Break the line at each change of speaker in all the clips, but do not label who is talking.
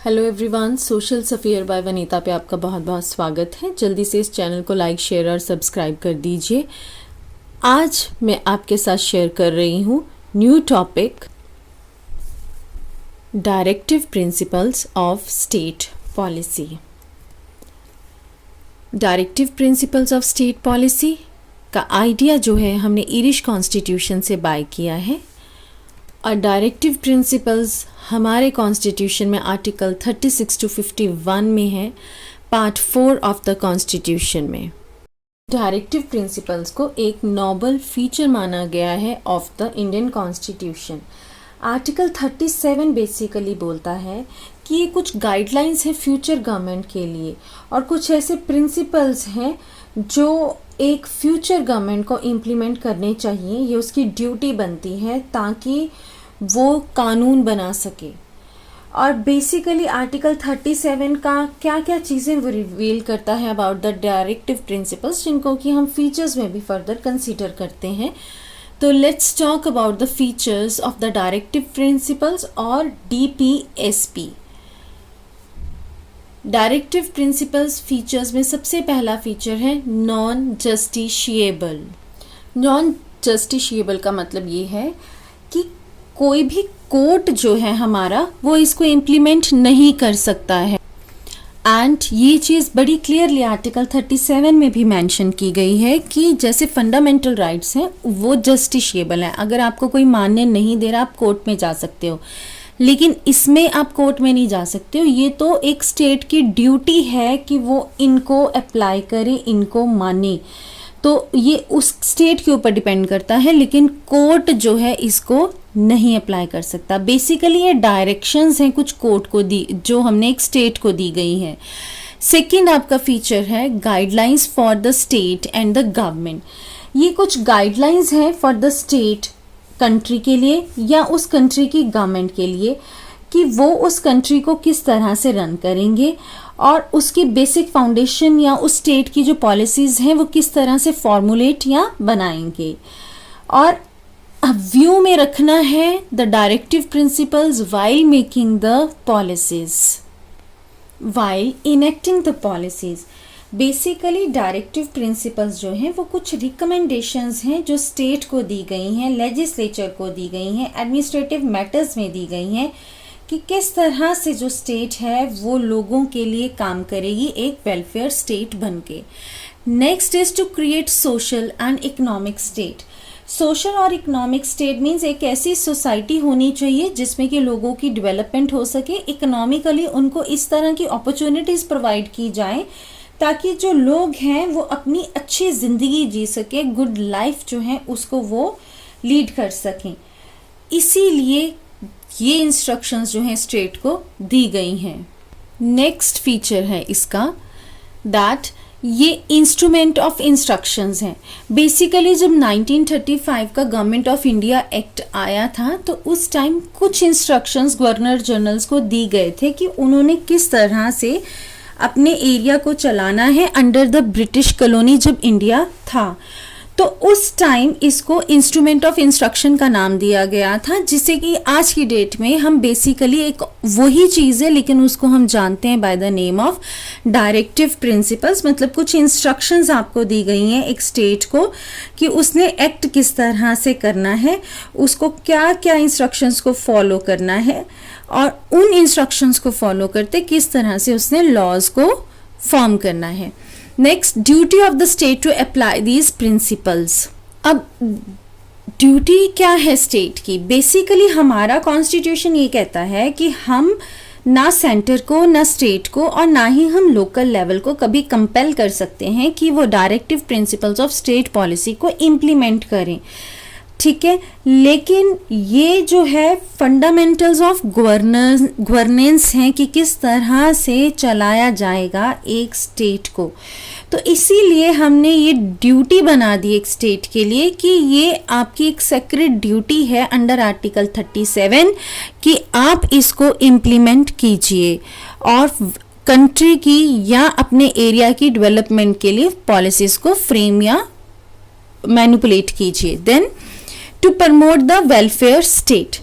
Hello everyone, social sphere by Vanita पे आपका बहुत बहुत स्वागत है। जल्दी से इस चैनल को लाइक, शेयर और सब्सक्राइब कर दीजिए। आज मैं आपके साथ शेयर कर रही हूँ new topic, directive principles of state policy. Directive principles of state policy का आइडिया जो है हमने आयरिश कॉन्स्टिट्यूशन से बाय किया है और डायरेक्टिव प्रिंसिपल्स हमारे कॉन्स्टिट्यूशन में आर्टिकल 36 to 51 में है, पार्ट 4 ऑफ द कॉन्स्टिट्यूशन में। डायरेक्टिव प्रिंसिपल्स को एक नोबल फीचर माना गया है of the Indian constitution. Article 37 basically बोलता है कि ये कुछ गाइडलाइंस है फ्यूचर गवर्नमेंट के लिए और कुछ ऐसे प्रिंसिपल्स हैं जो एक फ्यूचर गवर्नमेंट को इम्प्लीमेंट करने चाहिए, ये उसकी ड्यूटी बनती है ताकि वो कानून बना सके। और बेसिकली आर्टिकल 37 का क्या क्या चीज़ें वो रिवील करता है अबाउट द डायरेक्टिव प्रिंसिपल्स, जिनको कि हम फीचर्स में भी फर्दर कंसीडर करते हैं। तो let's talk about the features of the directive principles और DPSP। डायरेक्टिव प्रिंसिपल्स फीचर्स में सबसे पहला फीचर है नॉन जस्टिशिएबल। नॉन जस्टिशिएबल का मतलब ये है कि कोई भी कोर्ट जो है हमारा वो इसको इम्प्लीमेंट नहीं कर सकता है। एंड ये चीज़ बड़ी क्लियरली आर्टिकल 37 में भी मेंशन की गई है कि जैसे फंडामेंटल राइट्स हैं वो जस्टिशिएबल हैं। अगर आपको कोई मान्य नहीं दे रहा आप कोर्ट में जा सकते हो, लेकिन इसमें आप कोर्ट में नहीं जा सकते हो। ये तो एक स्टेट की ड्यूटी है कि वो इनको अप्लाई करे, इनको माने। तो ये उस स्टेट के ऊपर डिपेंड करता है, लेकिन कोर्ट जो है इसको नहीं अप्लाई कर सकता। बेसिकली ये डायरेक्शंस हैं कुछ कोर्ट को दी, जो हमने एक स्टेट को दी गई हैं। सेकंड आपका फीचर है guidelines for the state and the government. ये कुछ गाइडलाइंस हैं फॉर द स्टेट, कंट्री के लिए या उस कंट्री की गवर्नमेंट के लिए कि वो उस कंट्री को किस तरह से रन करेंगे और उसकी बेसिक फाउंडेशन या उस स्टेट की जो पॉलिसीज़ हैं वो किस तरह से फॉर्मुलेट या बनाएंगे। और व्यू में रखना है the directive principles while making the policies, while enacting the policies. Basically directive principles जो हैं वो कुछ रिकमेंडेशंस हैं जो स्टेट को दी गई हैं, लेजिस्लेचर को दी गई हैं, एडमिनिस्ट्रेटिव मैटर्स में दी गई हैं कि किस तरह से जो स्टेट है वो लोगों के लिए काम करेगी एक वेलफेयर स्टेट बन के। Next is to create social and economic state. Social और इकोनॉमिक स्टेट मीन्स एक ऐसी सोसाइटी होनी चाहिए जिसमें कि लोगों की डेवलपमेंट हो सके, इकोनॉमिकली उनको इस तरह की अपॉर्चुनिटीज़ प्रोवाइड की जाए ताकि जो लोग हैं वो अपनी अच्छी ज़िंदगी जी सके, गुड लाइफ जो है उसको वो लीड कर सकें। इसीलिए ये इंस्ट्रक्शंस जो हैं स्टेट को दी गई हैं। नेक्स्ट फीचर है इसका दैट ये इंस्ट्रूमेंट ऑफ इंस्ट्रक्शंस हैं। बेसिकली जब 1935 का गवर्नमेंट ऑफ इंडिया एक्ट आया था तो उस टाइम कुछ इंस्ट्रक्शंस गवर्नर जनरल्स को दी गए थे कि उन्होंने किस तरह से अपने एरिया को चलाना है अंडर द ब्रिटिश कॉलोनी जब इंडिया था। तो उस टाइम इसको इंस्ट्रूमेंट ऑफ इंस्ट्रक्शन का नाम दिया गया था, जिससे कि आज की डेट में हम बेसिकली एक वही चीज़ है लेकिन उसको हम जानते हैं by the name of directive principles. मतलब कुछ इंस्ट्रक्शंस आपको दी गई हैं एक स्टेट को कि उसने एक्ट किस तरह से करना है, उसको क्या क्या इंस्ट्रक्शंस को फॉलो करना है और उन इंस्ट्रक्शंस को फॉलो करते किस तरह से उसने लॉज को फॉर्म करना है। Next, duty of the state to apply these principles. अब ड्यूटी क्या है स्टेट की? बेसिकली हमारा कॉन्स्टिट्यूशन ये कहता है कि हम ना सेंटर को, ना स्टेट को और ना ही हम लोकल लेवल को कभी कंपेल कर सकते हैं कि वो directive principles of state policy को इम्प्लीमेंट करें, ठीक है। लेकिन ये जो है फंडामेंटल्स ऑफ गवर्नेंस हैं कि किस तरह से चलाया जाएगा एक स्टेट को। तो इसीलिए हमने ये ड्यूटी बना दी एक स्टेट के लिए कि ये आपकी एक सेक्रेट ड्यूटी है अंडर आर्टिकल 37 कि आप इसको इम्प्लीमेंट कीजिए और कंट्री की या अपने एरिया की डेवलपमेंट के लिए पॉलिसीज़ को फ्रेम या मैनिपुलेट कीजिए। Then to promote the welfare state,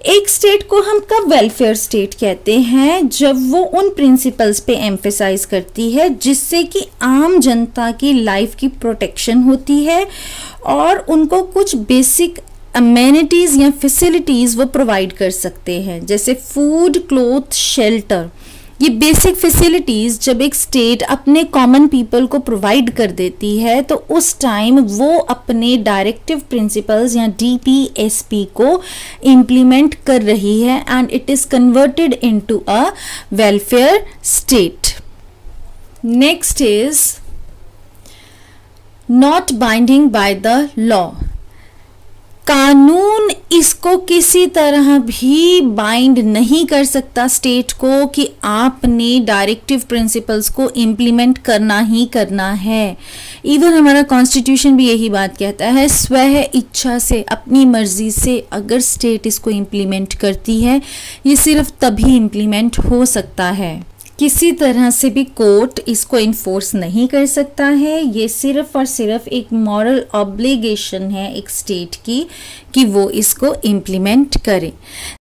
एक स्टेट को हम कब वेलफेयर स्टेट कहते हैं, जब वो उन प्रिंसिपल्स पे एम्फेसाइज करती है जिससे कि आम जनता की लाइफ की प्रोटेक्शन होती है और उनको कुछ बेसिक अमेनिटीज या फैसिलिटीज वो प्रोवाइड कर सकते हैं, जैसे फूड, क्लोथ, शेल्टर। ये बेसिक फैसिलिटीज जब एक स्टेट अपने कॉमन पीपल को प्रोवाइड कर देती है तो उस टाइम वो अपने डायरेक्टिव प्रिंसिपल्स या DPSP को इम्प्लीमेंट कर रही है and it is converted into a welfare state. Next is not binding by the law. कानून इसको किसी तरह भी बाइंड नहीं कर सकता स्टेट को कि आपने डायरेक्टिव प्रिंसिपल्स को इम्प्लीमेंट करना ही करना है। इवन हमारा कॉन्स्टिट्यूशन भी यही बात कहता है, स्वह इच्छा से, अपनी मर्जी से अगर स्टेट इसको इम्प्लीमेंट करती है, ये सिर्फ तभी इम्प्लीमेंट हो सकता है। किसी तरह से भी कोर्ट इसको इन्फोर्स नहीं कर सकता है। ये सिर्फ और सिर्फ एक मॉरल ऑब्लिगेशन है एक स्टेट की कि वो इसको इम्प्लीमेंट करे।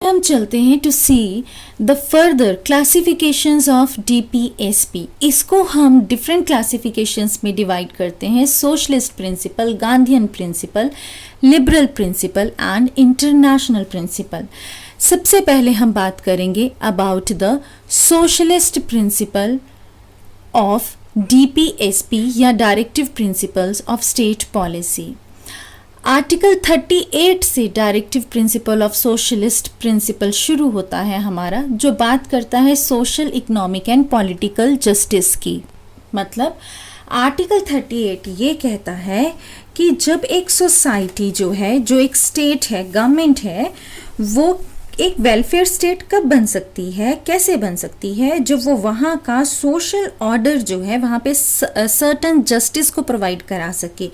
हम चलते हैं to see the further classifications of DPSP। इसको हम डिफरेंट क्लासिफिकेशंस में डिवाइड करते हैं, socialist principle, Gandhian principle, liberal principle and international principle. सबसे पहले हम बात करेंगे about the socialist principle of DPSP या directive principles of state policy. Article 38 से directive principle of socialist principle शुरू होता है हमारा, जो बात करता है social, economic and political justice की। मतलब आर्टिकल 38 ये कहता है कि जब एक सोसाइटी जो है, जो एक स्टेट है, गवर्नमेंट है, वो एक वेलफेयर स्टेट कब बन सकती है, कैसे बन सकती है, जब वो वहाँ का सोशल ऑर्डर जो है वहाँ पे सर्टन जस्टिस को प्रोवाइड करा सके,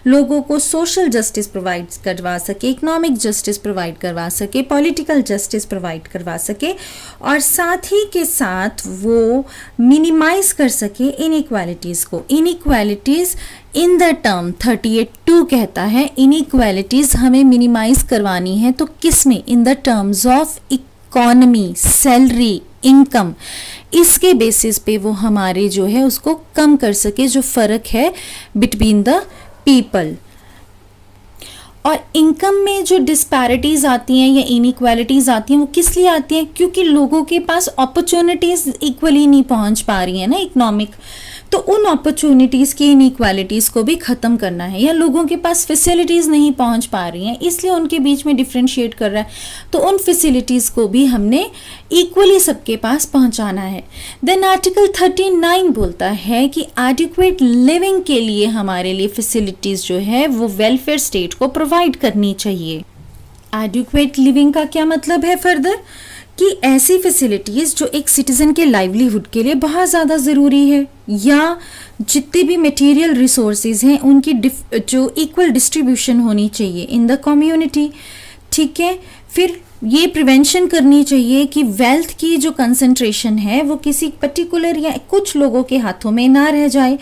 लोगों को सोशल जस्टिस प्रोवाइड करवा सके, इकोनॉमिक जस्टिस प्रोवाइड करवा सके, पॉलिटिकल जस्टिस प्रोवाइड करवा सके, और साथ ही के साथ वो मिनिमाइज कर सके इनइक्वालिटीज़ को। इनइक्वालिटीज़ इन द टर्म 38(2) कहता है इनइक्वालिटीज हमें मिनिमाइज करवानी है, तो किस में? In the terms of economy, salary, income. इसके बेसिस पे वो हमारे जो है उसको कम कर सके, जो फर्क है बिटवीन द पीपल। और इनकम में जो डिस्पैरिटीज़ आती हैं या इनइक्वालिटीज़ आती हैं, वो किस लिए आती हैं? क्योंकि लोगों के पास अपॉर्चुनिटीज़ इक्वली नहीं पहुंच पा रही है ना, इकोनॉमिक। तो उन अपॉर्चुनिटीज़ की इनइक्वालिटीज़ को भी ख़त्म करना है, या लोगों के पास फैसिलिटीज़ नहीं पहुंच पा रही हैं इसलिए उनके बीच में डिफ्रेंशिएट कर रहा है, तो उन फैसिलिटीज़ को भी हमने इक्वली सबके पास पहुंचाना है। देन आर्टिकल 39 बोलता है कि एडिक्वेट लिविंग के लिए हमारे लिए फैसिलिटीज़ जो है वो वेलफेयर स्टेट को प्रोवाइड करनी चाहिए। एडिक्वेट लिविंग का क्या मतलब है फर्दर? कि ऐसी फैसिलिटीज़ जो एक सिटीज़न के लाइवलीहुड के लिए बहुत ज़्यादा ज़रूरी है, या जितने भी मटेरियल रिसोर्सेज हैं उनकी जो इक्वल डिस्ट्रीब्यूशन होनी चाहिए इन द कम्युनिटी। ठीक है, फिर ये प्रिवेंशन करनी चाहिए कि वेल्थ की जो कंसंट्रेशन है वो किसी पर्टिकुलर या कुछ लोगों के हाथों में ना रह जाए।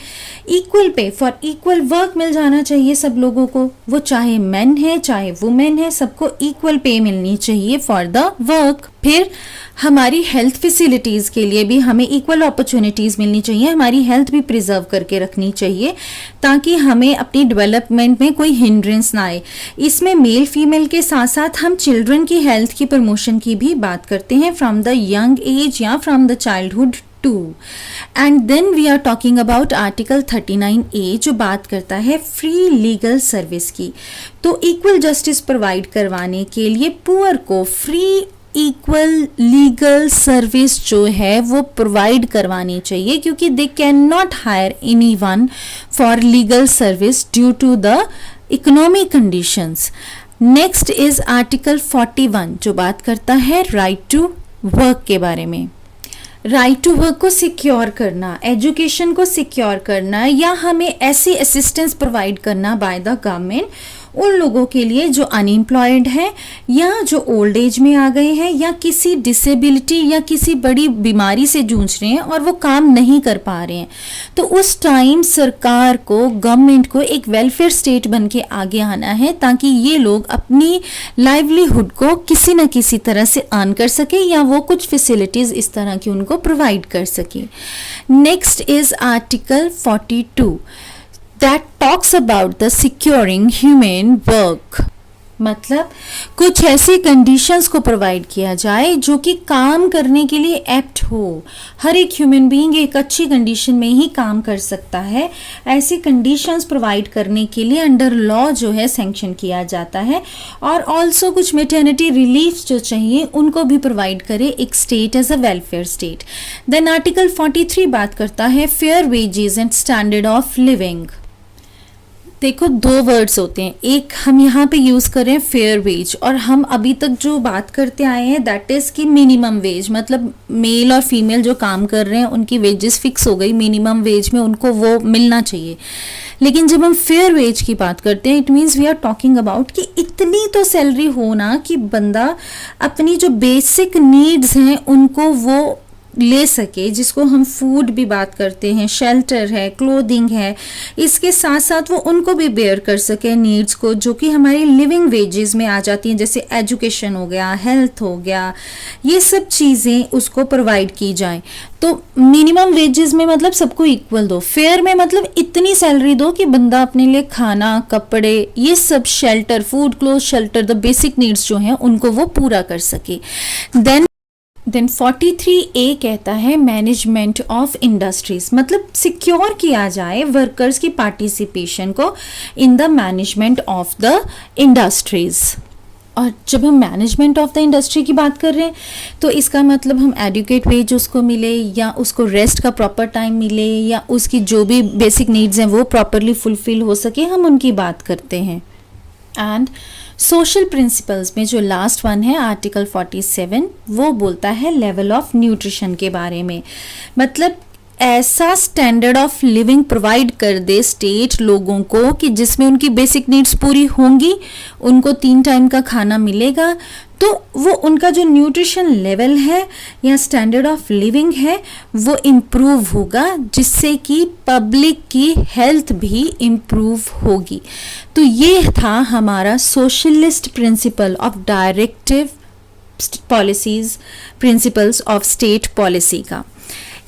Equal pay for equal work मिल जाना चाहिए सब लोगों को, वो चाहे मेन है चाहे वुमेन है, सबको इक्वल पे मिलनी चाहिए फॉर द वर्क। फिर हमारी हेल्थ फैसिलिटीज़ के लिए भी हमें इक्वल अपॉर्चुनिटीज़ मिलनी चाहिए, हमारी हेल्थ भी प्रिजर्व करके रखनी चाहिए ताकि हमें अपनी डेवलपमेंट में कोई हिंड्रेंस ना आए। इसमें मेल फीमेल के साथ साथ हम चिल्ड्रन की हेल्थ की प्रमोशन की भी बात करते हैं, फ्रॉम द यंग एज या from the childhood too. And then we are talking about article 39A जो बात करता है फ्री लीगल सर्विस की। तो इक्वल जस्टिस प्रोवाइड करवाने के लिए पुअर को फ्री इक्वल लीगल सर्विस जो है वो प्रोवाइड करवानी चाहिए, क्योंकि they can not hire anyone for legal service due to the economic conditions. Next is article 41 जो बात करता है राइट टू वर्क के बारे में। राइट टू वर्क को सिक्योर करना, एजुकेशन को सिक्योर करना, या हमें ऐसी असिस्टेंस प्रोवाइड करना बाय द गवर्नमेंट उन लोगों के लिए जो अनएम्प्लॉयड हैं या जो ओल्ड एज में आ गए हैं या किसी डिसेबिलिटी या किसी बड़ी बीमारी से जूझ रहे हैं और वो काम नहीं कर पा रहे हैं, तो उस टाइम सरकार को, गवर्नमेंट को एक वेलफेयर स्टेट बन के आगे आना है ताकि ये लोग अपनी लाइवलीहुड को किसी न किसी तरह से अर्न कर सके या वो कुछ फैसिलिटीज़ इस तरह की उनको प्रोवाइड कर सके। Next is article 42 that talks about the securing human work। मतलब कुछ ऐसी कंडीशंस को प्रोवाइड किया जाए जो कि काम करने के लिए एप्ट हो। हर एक ह्यूमन बीइंग एक अच्छी कंडीशन में ही काम कर सकता है। ऐसी कंडीशंस प्रोवाइड करने के लिए अंडर लॉ जो है सैंक्शन किया जाता है। और ऑल्सो कुछ मैटरनिटी रिलीफ जो चाहिए उनको भी प्रोवाइड करे एक state as a welfare state. Then article 43 बात करता है fair wages and standard of living. देखो, दो वर्ड्स होते हैं, एक हम यहाँ पे यूज़ करें फेयर वेज, और हम अभी तक जो बात करते आए हैं दैट इज़ कि मिनिमम वेज, मतलब मेल और फीमेल जो काम कर रहे हैं उनकी वेजेस फिक्स हो गई, मिनिमम वेज में उनको वो मिलना चाहिए। लेकिन जब हम फेयर वेज की बात करते हैं it means we are talking about कि इतनी तो सैलरी हो ना कि बंदा अपनी जो बेसिक नीड्स हैं उनको वो ले सके, जिसको हम फूड भी बात करते हैं, शेल्टर है, क्लोथिंग है, इसके साथ साथ वो उनको भी बेयर कर सके नीड्स को जो कि हमारी लिविंग वेजेस में आ जाती हैं, जैसे एजुकेशन हो गया, हेल्थ हो गया, ये सब चीज़ें उसको प्रोवाइड की जाएं। तो मिनिमम वेजेस में मतलब सबको इक्वल दो, फेयर में मतलब इतनी सैलरी दो कि बंदा अपने लिए खाना, कपड़े, ये सब shelter, food, cloth, shelter, the basic needs जो हैं उनको वो पूरा कर सके। देन 43A कहता है मैनेजमेंट ऑफ इंडस्ट्रीज, मतलब सिक्योर किया जाए वर्कर्स की पार्टिसिपेशन को in the management of the industries. और जब हम मैनेजमेंट ऑफ द इंडस्ट्री की बात कर रहे हैं तो इसका मतलब हम एडुकेट वेज उसको मिले या उसको रेस्ट का प्रॉपर टाइम मिले या उसकी जो भी बेसिक नीड्स हैं वो प्रॉपरली फुलफिल हो सके, हम उनकी बात करते हैं। एंड सोशल प्रिंसिपल्स में जो लास्ट वन है आर्टिकल 47 वो बोलता है लेवल ऑफ न्यूट्रिशन के बारे में, मतलब ऐसा स्टैंडर्ड ऑफ लिविंग प्रोवाइड कर दे स्टेट लोगों को कि जिसमें उनकी बेसिक नीड्स पूरी होंगी, उनको 3 टाइम का खाना मिलेगा, तो वो उनका जो न्यूट्रिशन लेवल है या स्टैंडर्ड ऑफ लिविंग है वो इम्प्रूव होगा, जिससे कि पब्लिक की हेल्थ भी इम्प्रूव होगी। तो ये था हमारा socialist principle of directive policies, principles of state policy का।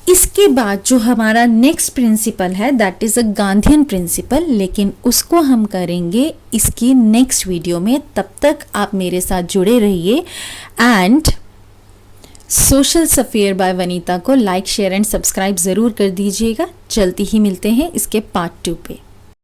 इसके बाद जो हमारा नेक्स्ट प्रिंसिपल है that is a Gandhian principle, लेकिन उसको हम करेंगे इसकी नेक्स्ट वीडियो में। तब तक आप मेरे साथ जुड़े रहिए and social sphere by Vanita को लाइक, शेयर एंड सब्सक्राइब ज़रूर कर दीजिएगा। जल्दी ही मिलते हैं इसके पार्ट 2 पे।